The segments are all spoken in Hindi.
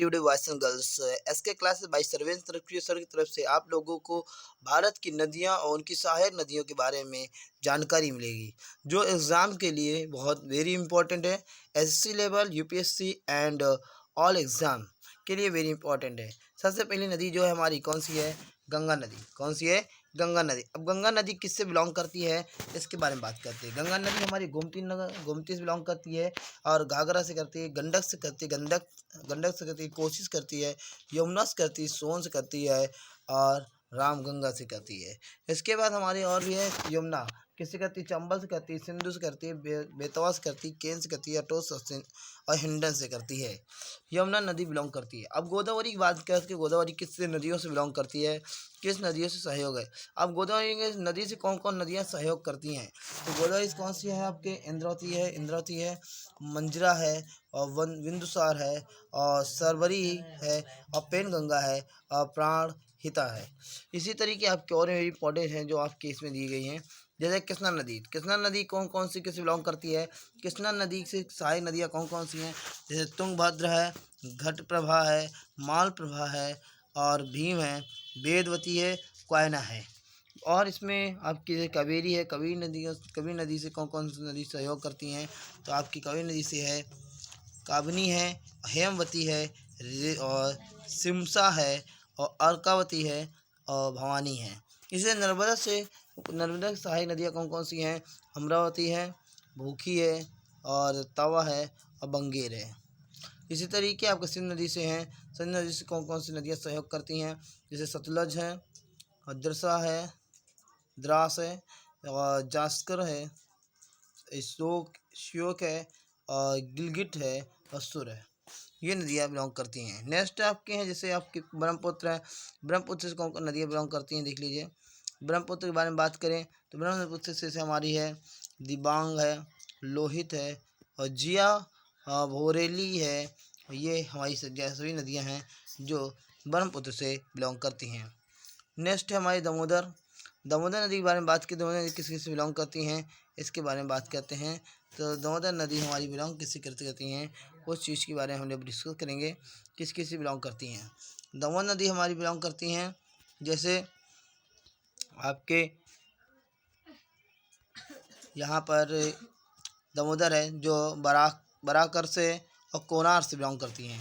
Video boys and girls, SK classes by सर्वेंस सर की तरफ से आप लोगों को भारत की नदियां और उनकी सहायक नदियों के बारे में जानकारी मिलेगी, जो एग्ज़ाम के लिए बहुत वेरी इंपॉर्टेंट है। SSC level, UPSC and all exam के लिए वेरी इंपॉर्टेंट है। सबसे पहली नदी जो है हमारी कौन सी है? गंगा नदी। कौन सी है? गंगा नदी। अब गंगा नदी किससे बिलोंग करती है, इसके बारे में बात करते हैं। गंगा नदी हमारी गोमती से बिलोंग करती है, और घाघरा से करती है, गंडक से करती है, गंडक से करती है, कोसी से करती है, यमुना से करती है, सोन से करती है, और रामगंगा से करती है। इसके बाद हमारी और भी है यमुना। किससे करती है? चंबल से करती है, सिंधु से करती है, बेतवा से करती है, केन से करती है, अटोस से और हिंडन से करती है। यमुना नदी बिलोंग करती है। अब गोदावरी की बात करते हैं, गोदावरी किस नदियों से बिलोंग करती है, किस नदियों से सहयोग है। अब गोदावरी नदी से कौन कौन नदियाँ सहयोग करती हैं? तो गोदावरी कौन सी है आपके? इंद्रावती है, मंजरा है, और बिंदुसार है, और सरवरी है, और पेनगंगा है, और प्राणहिता है। इसी तरीके आपके और भी इंपॉर्टेंट हैं जो आपके इसमें दी गई हैं। जैसे कृष्णा नदी कौन कौन सी किस बिलोंग करती है? कृष्णा नदी से सहायक नदियाँ कौन कौन सी हैं? जैसे तुंगभद्र है, घटप्रभा है, मालप्रभा है, और भीम है, वेदवती है, कोयना है। और इसमें आपकी कावेरी है। कबीर नदी से कौन कौन सी नदी सहयोग करती हैं? तो आपकी कावेरी नदी से है काबनी है, हेमवती है, और सिमसा है, और अर्कावती है, और भवानी है। इसे नर्मदा की सहायक नदियाँ कौन कौन सी हैं? अमरावती है, भूखी है, और तवा है, और बंगेर है। इसी तरीके आपके सिंध नदी से हैं। सिंध नदी से कौन कौन सी नदियाँ सहयोग करती हैं? जैसे सतलज है, हदरसा है, द्रास है, और जास्कर है, श्योक है, और गिलगिट है, और सुर है। ये नदियाँ बिलोंग करती हैं। नेक्स्ट आपके हैं जैसे आपके ब्रह्मपुत्र है। ब्रह्मपुत्र से कौन कौन नदियाँ बिलोंग करती हैं, देख लीजिए। ब्रह्मपुत्र के बारे में बात करें तो ब्रह्मपुत्र से हमारी है दिबांग है, लोहित है, और जिया, भोरेली है। ये हमारी सभी नदियाँ हैं जो ब्रह्मपुत्र से बिलोंग करती हैं। नेक्स्ट है हमारी दामोदर नदी के बारे में बात की। दामोदर नदी किस से बिलोंग करती हैं, इसके बारे में बात करते हैं। तो दामोदर नदी हमारी बिलोंग किससे करती हैं, उस चीज़ के बारे में हम लोग डिस्कस करेंगे, किस से बिलोंग करती हैं। दामोदर नदी हमारी बिलोंग करती हैं जैसे आपके यहाँ पर दामोदर है जो बराकर से और कोनार से बिलोंग करती हैं।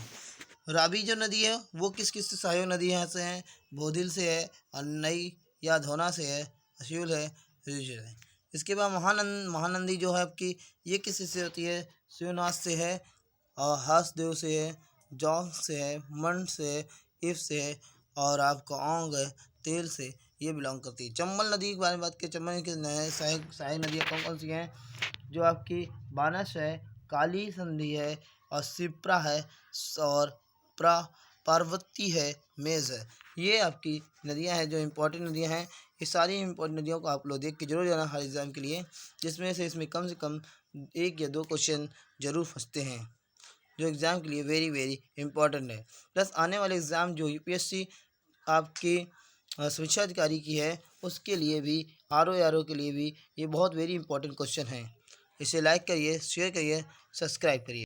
रावी जो नदी है वो किस से सहायक नदी यहाँ से हैं? बोधिल से है, और नई या धोना से है, असूल है, ऋषि है। इसके बाद महानंदी जो है आपकी, ये किस से होती है? शिवनाथ से है, और हर्षदेव से है, जौन से है, मन से है, इफ से है, और आपका औंग है, तेल से ये बिलोंग करती है। चंबल नदी के बारे में बात करें। चंबल नदी की सहायक नदियाँ कौन कौन सी हैं? जो आपकी बानस है, काली संधि है, और सिप्रा है, और पार्वती है, मेज है। ये आपकी नदियां हैं जो इम्पोर्टेंट नदियां हैं। ये सारी इम्पोर्टेंट नदियों को आप लोग देख के जरूर जाना हर एग्ज़ाम के लिए, जिसमें से इसमें कम से कम 1 या 2 क्वेश्चन जरूर फंसते हैं, जो एग्ज़ाम के लिए वेरी वेरी इंपॉर्टेंट है। प्लस आने वाले एग्ज़ाम जो यूपीएससी आपकी शिक्षा अधिकारी की है, उसके लिए भी आर ओ के लिए भी ये बहुत वेरी इंपॉर्टेंट क्वेश्चन हैं। इसे लाइक करिए, शेयर करिए, सब्सक्राइब करिए।